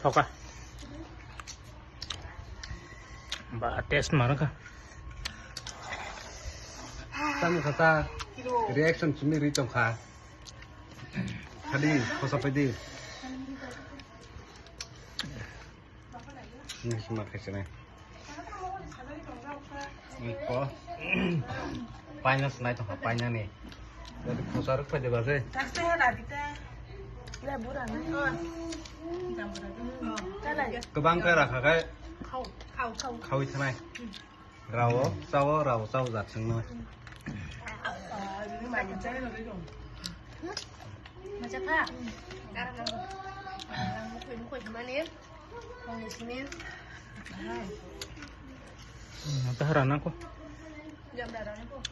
Thọc à? Mbak test mana kah? Tanya kata reaction sendiri congkak. Tadi kosa pedi. Ini semua kesini. Ini kok panjang senai tuh panjang nih. Dari kosa ruk pada bahasa. Kebang kaya kayak kau itu nih. Rawo, sawo zat semua. Macam apa? Sekarang mukul kemana? Mau di sini? Taharan aku. Jam darahnya kok.